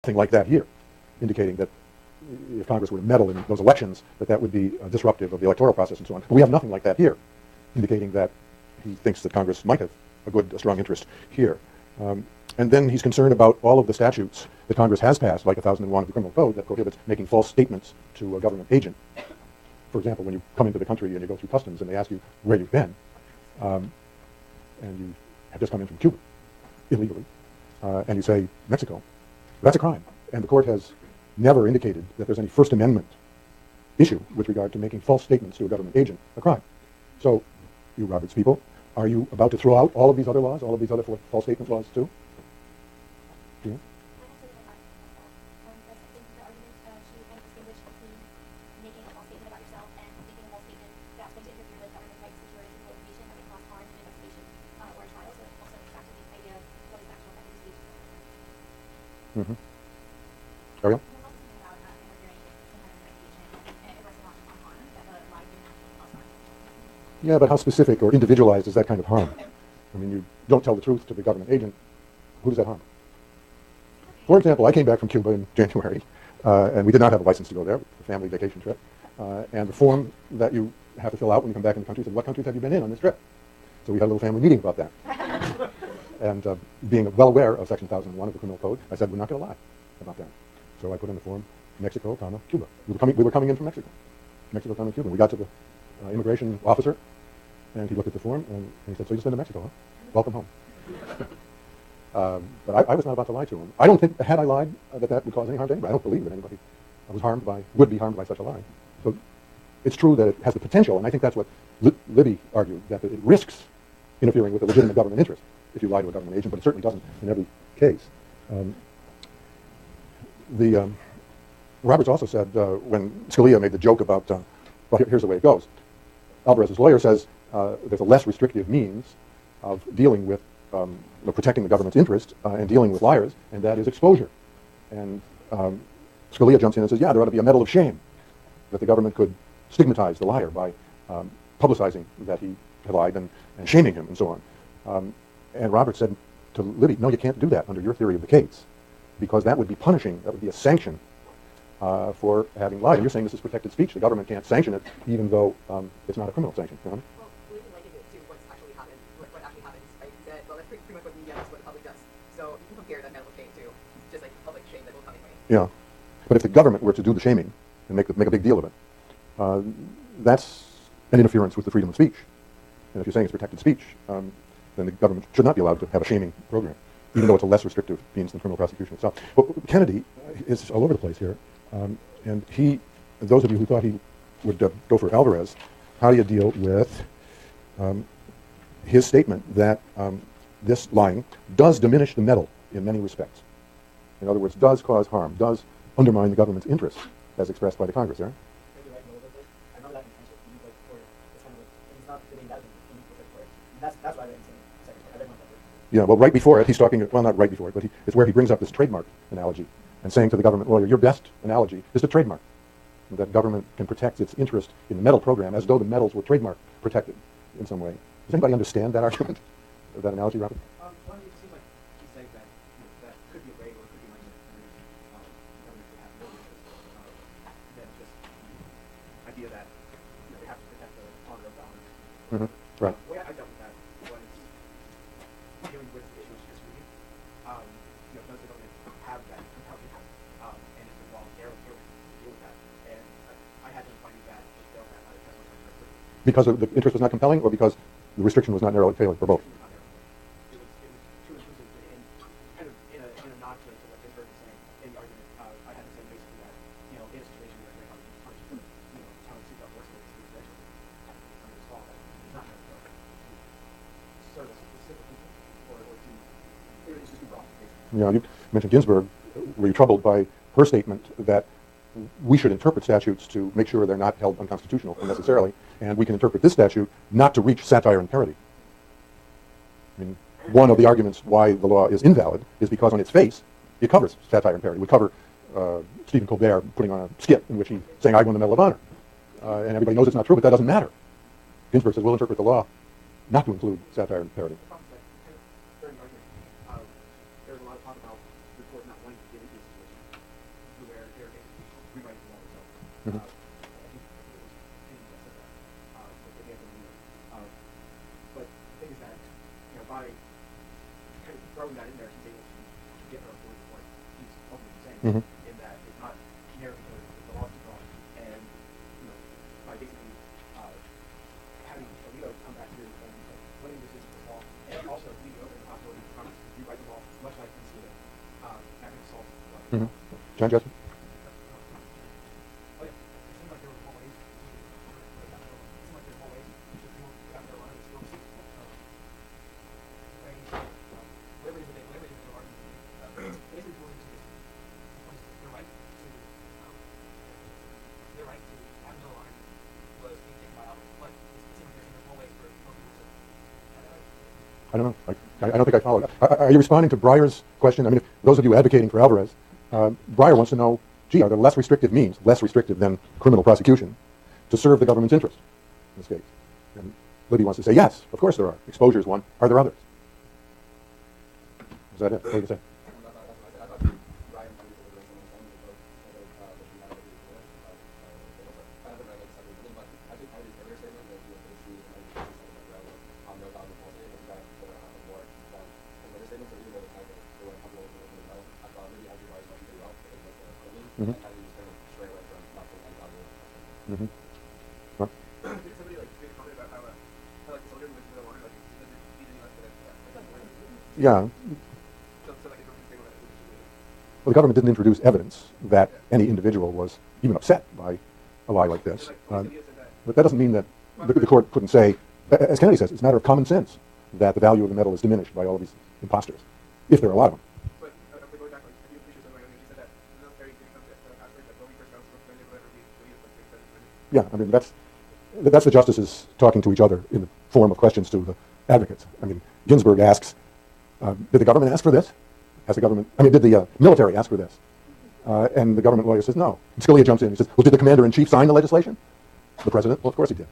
nothing like that here, indicating that if Congress were to meddle in those elections, that would be disruptive of the electoral process and so on. But we have nothing like that here, indicating that he thinks that Congress might have a strong interest here. And then he's concerned about all of the statutes that Congress has passed, like 1001 of the Criminal Code, that prohibits making false statements to a government agent. For example, when you come into the country and you go through customs and they ask you where you've been, and you have just come in from Cuba illegally, and you say Mexico, that's a crime. And the court has never indicated that there's any First Amendment issue with regard to making false statements to a government agent a crime. So, you Roberts people, are you about to throw out all of these other laws, all of these other false statement laws too? Yeah. Mm-hmm. Ariel? Yeah, but how specific or individualized is that kind of harm? I mean, you don't tell the truth to the government agent. Who does that harm? For example, I came back from Cuba in January, and we did not have a license to go there, a family vacation trip. And the form that you have to fill out when you come back in the country said, what countries have you been in on this trip? So we had a little family meeting about that. And being well aware of Section 1001 of the Criminal Code, I said, we're not going to lie about that. So I put in the form, Mexico, Cuba. We were coming in from Mexico. Mexico, Cuba. We got to the immigration officer, and he looked at the form, and he said, so you just been to Mexico, huh? Welcome home. But I was not about to lie to him. I don't think, had I lied, that would cause any harm to anybody. I don't believe that anybody would be harmed by such a lie. So it's true that it has the potential, and I think that's what Libby argued, that it risks interfering with a legitimate government interest if you lie to a government agent, but it certainly doesn't in every case. Roberts also said, when Scalia made the joke about, well, here's the way it goes. Alvarez's lawyer says there's a less restrictive means of dealing with protecting the government's interest and dealing with liars, and that is exposure. And Scalia jumps in and says, yeah, there ought to be a medal of shame, that the government could stigmatize the liar by publicizing that he had lied and shaming him and so on. And Roberts said to Libby, no, you can't do that under your theory of the case, because that would be punishing, that would be a sanction for having lied. And you're saying this is protected speech. The government can't sanction it, even though it's not a criminal sanction. Well, we can liken it to what's actually happened, what actually happens, right? He said, well, that's pretty much what media does, what the public does. So you can compare that medal of shame to just like public shame that will come anyway. Yeah. But if the government were to do the shaming and make a big deal of it, that's an interference with the freedom of speech. And if you're saying it's protected speech, then the government should not be allowed to have a shaming program, even though it's a less restrictive means than criminal prosecution itself. Well, Kennedy is all over the place here. And those of you who thought he would go for Alvarez, how do you deal with his statement that this lying does diminish the medal in many respects? In other words, does cause harm, does undermine the government's interests, as expressed by the Congress, right? That's why I didn't say secretary. Yeah, well, right before it, he's talking, well, not right before it, but it's where he brings up this trademark analogy and saying to the government lawyer, your best analogy is the trademark, that government can protect its interest in the medal program as though the medals were trademark protected in some way. Does anybody understand that argument, or that analogy, Robert? Well, it seems like he's saying that that could be a way, or it could be like government could have more interest than just the idea that they have to protect the honor of the honor. Mm-hmm. Right. The way I dealt with that was dealing with the issue of strict scrutiny. Does the government have that compelling interest, and is it voluntarily able to deal with that? And I had been finding that it failed that by the time. Because the interest was not compelling, or because the restriction was not narrowly tailored, or both? It was too intrusive, and kind of in a nod to what Ginsburg was saying in the argument. I had to say basically that in a situation where they have punished for telling people that works with eventually under this law, that it's not going to serve a specific people or to it's just too broad. Yeah, you mentioned Ginsburg. Were you troubled by her statement that we should interpret statutes to make sure they're not held unconstitutional unnecessarily, and we can interpret this statute not to reach satire and parody? I mean, one of the arguments why the law is invalid is because on its face, it covers satire and parody. It would cover Stephen Colbert putting on a skit in which he's saying, I won the Medal of Honor. And everybody knows it's not true, but that doesn't matter. Ginsburg says, we'll interpret the law not to include satire and parody. During the argument, there was a lot of talk about the court not wanting to get into a situation Mhm. I think it was Payne that said that, but they gave them, but the thing is that, by kind of throwing that in there, he's able to get her avoid what he's ultimately saying, Mhm. in that it's not narrowly tailored to the laws too broad, and by basically having Alito come back here and putting this into the law, and also leaving open the possibility for Congress to rewrite the law, much like Encino, that can solve a lot of the Mhm. problems. John Jessup? Oh yeah, it seemed like there were more ways to it seemed like there were more ways to deal with South Carolina and still see whatever it is that they are arguing. Basically, what it is their right to have no line was being taken by Alvarez. But it seemed like there's more ways for people to have that right. I don't know. I don't think I followed. Are you responding to Breyer's question? I mean, if those of you advocating for Alvarez, Breyer wants to know, gee, are there less restrictive means, less restrictive than criminal prosecution, to serve the government's interest in this case? And Libby wants to say, yes, of course there are. Exposure is one. Are there others? Is that it? What do you say? Mm-hmm. Mm-hmm. Well, Did somebody like make a comment about how like the soldier went to the water, like he doesn't need any less than that? yeah. So like a government thing about it. Well, the government didn't introduce evidence that any individual was even upset by a lie like this. But that doesn't mean that the court couldn't say, as Kennedy says, it's a matter of common sense that the value of the medal is diminished by all of these imposters, if there are a lot of them. But going back, like, a few issues ago, he said that the military didn't come to after like, when we first got suspended, whatever, we like, Yeah, I mean, that's the justices talking to each other in the form of questions to the advocates. I mean, Ginsburg asks, did the government ask for this? Did the military ask for this? And the government lawyer says no. And Scalia jumps in and says, well, did the commander-in-chief sign the legislation? The president? Well, of course he did.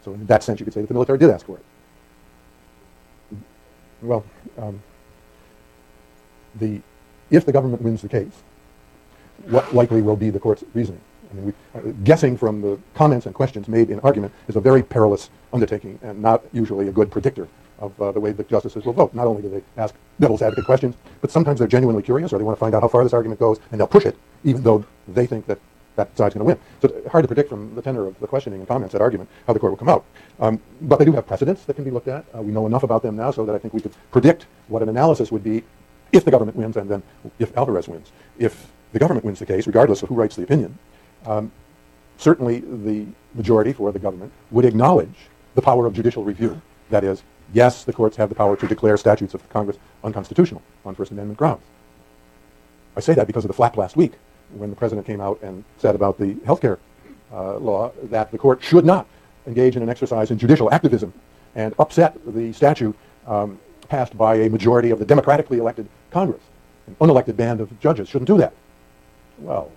So in that sense, you could say that the military did ask for it. Well, if the government wins the case, what likely will be the court's reasoning? I mean, guessing from the comments and questions made in argument is a very perilous undertaking and not usually a good predictor of the way the justices will vote. Not only do they ask devil's advocate questions, but sometimes they're genuinely curious or they want to find out how far this argument goes, and they'll push it, even though they think that that side's going to win. So it's hard to predict from the tenor of the questioning and comments, that argument, how the court will come out. But they do have precedents that can be looked at. We know enough about them now so that I think we could predict what an analysis would be if the government wins and then if Alvarez wins. If the government wins the case, regardless of who writes the opinion, certainly the majority for the government would acknowledge the power of judicial review. That is, yes, the courts have the power to declare statutes of Congress unconstitutional on First Amendment grounds. I say that because of the flap last week when the president came out and said about the health care law that the court should not engage in an exercise in judicial activism and upset the statute passed by a majority of the democratically elected Congress. An unelected band of judges shouldn't do that. Well,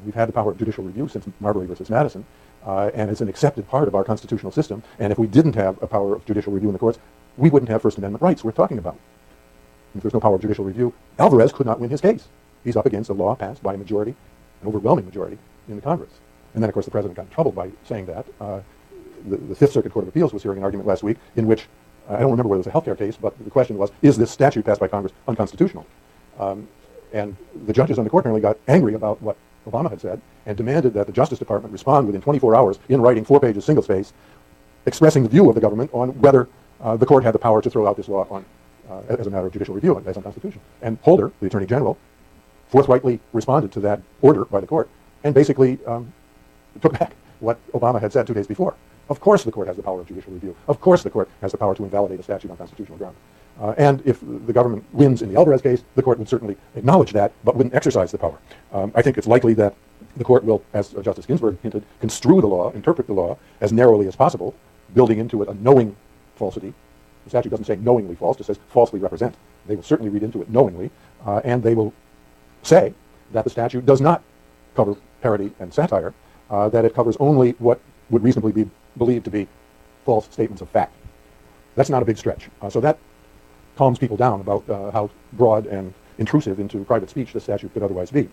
we've had the power of judicial review since Marbury versus Madison, and it's an accepted part of our constitutional system. And if we didn't have a power of judicial review in the courts, we wouldn't have First Amendment rights worth talking about. If there's no power of judicial review, Alvarez could not win his case. He's up against a law passed by a majority, an overwhelming majority, in the Congress. And then, of course, the president got in trouble by saying that. The Fifth Circuit Court of Appeals was hearing an argument last week in which, I don't remember whether it was a health care case, but the question was, is this statute passed by Congress unconstitutional? And the judges on the court apparently got angry about what Obama had said and demanded that the Justice Department respond within 24 hours in writing 4 pages, single-space, expressing the view of the government on whether the court had the power to throw out this law on, as a matter of judicial review as unconstitutional. And Holder, the Attorney General, forthrightly responded to that order by the court and basically took back what Obama had said 2 days before. Of course the court has the power of judicial review. Of course the court has the power to invalidate a statute on constitutional grounds. And if the government wins in the Alvarez case, the court would certainly acknowledge that, but wouldn't exercise the power. I think it's likely that the court will, as Justice Ginsburg hinted, construe the law, interpret the law as narrowly as possible, building into it a knowing falsity. The statute doesn't say knowingly false, it says falsely represent. They will certainly read into it knowingly, and they will say that the statute does not cover parody and satire, that it covers only what would reasonably be believed to be false statements of fact. That's not a big stretch. So that calms people down about how broad and intrusive into private speech the statute could otherwise be.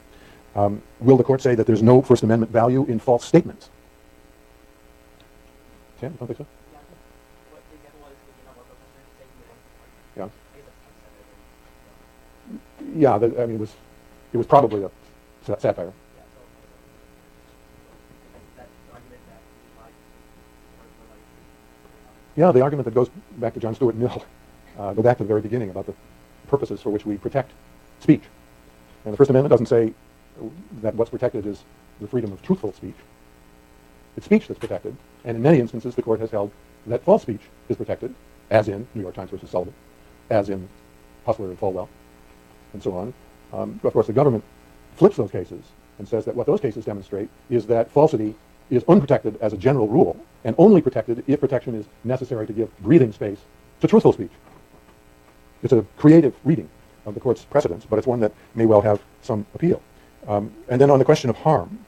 Will the court say that there's no First Amendment value in false statements? Sam, don't think so? What the example was, you know, what professor saying, Yeah. I guess that's kind of Yeah, I mean, it was probably a satire. yeah, so that argument that he lied or like Yeah, the argument that goes back to John Stuart Mill, go back to the very beginning about the purposes for which we protect speech. And the First Amendment doesn't say that what's protected is the freedom of truthful speech. It's speech that's protected, and in many instances the court has held that false speech is protected, as in New York Times versus Sullivan, as in Hustler and Falwell, and so on. Of course, the government flips those cases and says that what those cases demonstrate is that falsity is unprotected as a general rule, and only protected if protection is necessary to give breathing space to truthful speech. It's a creative reading of the court's precedents, but it's one that may well have some appeal. And then on the question of harm,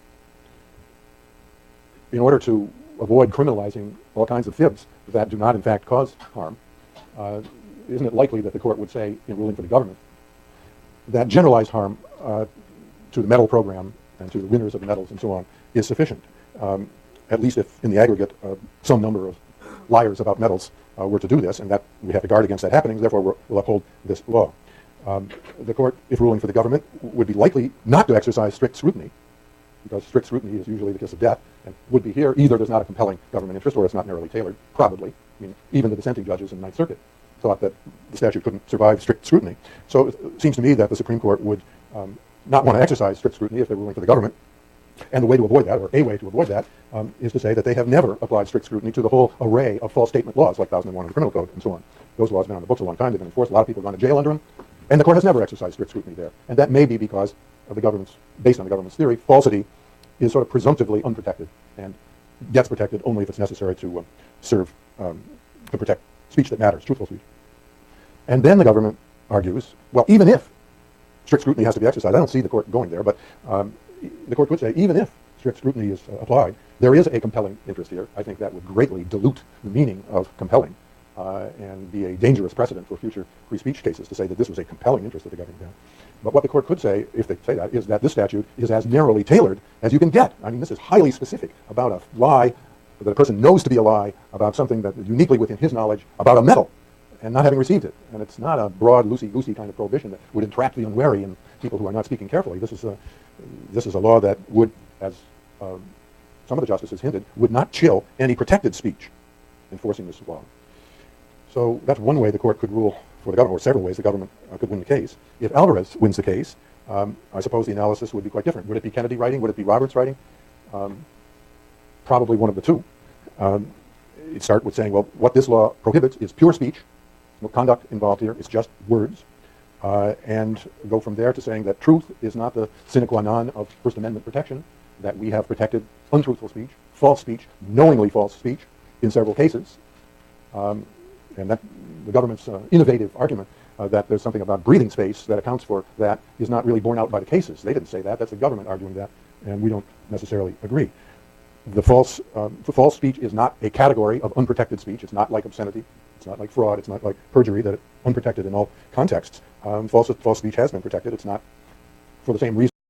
in order to avoid criminalizing all kinds of fibs that do not in fact cause harm, isn't it likely that the court would say, in ruling for the government, that generalized harm to the medal program and to the winners of medals and so on is sufficient, at least if in the aggregate some number of liars about medals were to do this, and that we have to guard against that happening, therefore we'll uphold this law. The court, if ruling for the government, would be likely not to exercise strict scrutiny, because strict scrutiny is usually the kiss of death, and would be here either there's not a compelling government interest or it's not narrowly tailored, probably. I mean, even the dissenting judges in the Ninth Circuit thought that the statute couldn't survive strict scrutiny. So it seems to me that the Supreme Court would not want to exercise strict scrutiny if they're ruling for the government. And the way to avoid that, or a way to avoid that, is to say that they have never applied strict scrutiny to the whole array of false statement laws, like 1001 in the Criminal Code and so on. Those laws have been on the books a long time, they've been enforced, a lot of people have gone to jail under them, and the court has never exercised strict scrutiny there. And that may be because of the government's, based on the government's theory, falsity is sort of presumptively unprotected and gets protected only if it's necessary to serve, to protect speech that matters, truthful speech. And then the government argues, well, even if strict scrutiny has to be exercised, I don't see the court going there, but the court could say, even if strict scrutiny is applied, there is a compelling interest here. I think that would greatly dilute the meaning of compelling and be a dangerous precedent for future free speech cases to say that this was a compelling interest that the government had. But what the court could say, if they say that, is that this statute is as narrowly tailored as you can get. I mean, this is highly specific about a lie that a person knows to be a lie, about something that is uniquely within his knowledge, about a medal, and not having received it. And it's not a broad, loosey-goosey kind of prohibition that would entrap the unwary and people who are not speaking carefully. This is a law that would, as some of the justices hinted, would not chill any protected speech enforcing this law. So that's one way the court could rule for the government, or several ways the government could win the case. If Alvarez wins the case, I suppose the analysis would be quite different. Would it be Kennedy writing? Would it be Roberts writing? Probably one of the two. You'd start with saying, well, what this law prohibits is pure speech. No conduct involved here. It's just words. And go from there to saying that truth is not the sine qua non of First Amendment protection, that we have protected untruthful speech, knowingly false speech in several cases. And that the government's innovative argument that there's something about breathing space that accounts for that is not really borne out by the cases. They didn't say that. That's the government arguing that, and we don't necessarily agree. The false speech is not a category of unprotected speech. It's not like obscenity. It's not like fraud. It's not like perjury, that it's unprotected in all contexts. False speech has been protected. It's not for the same reason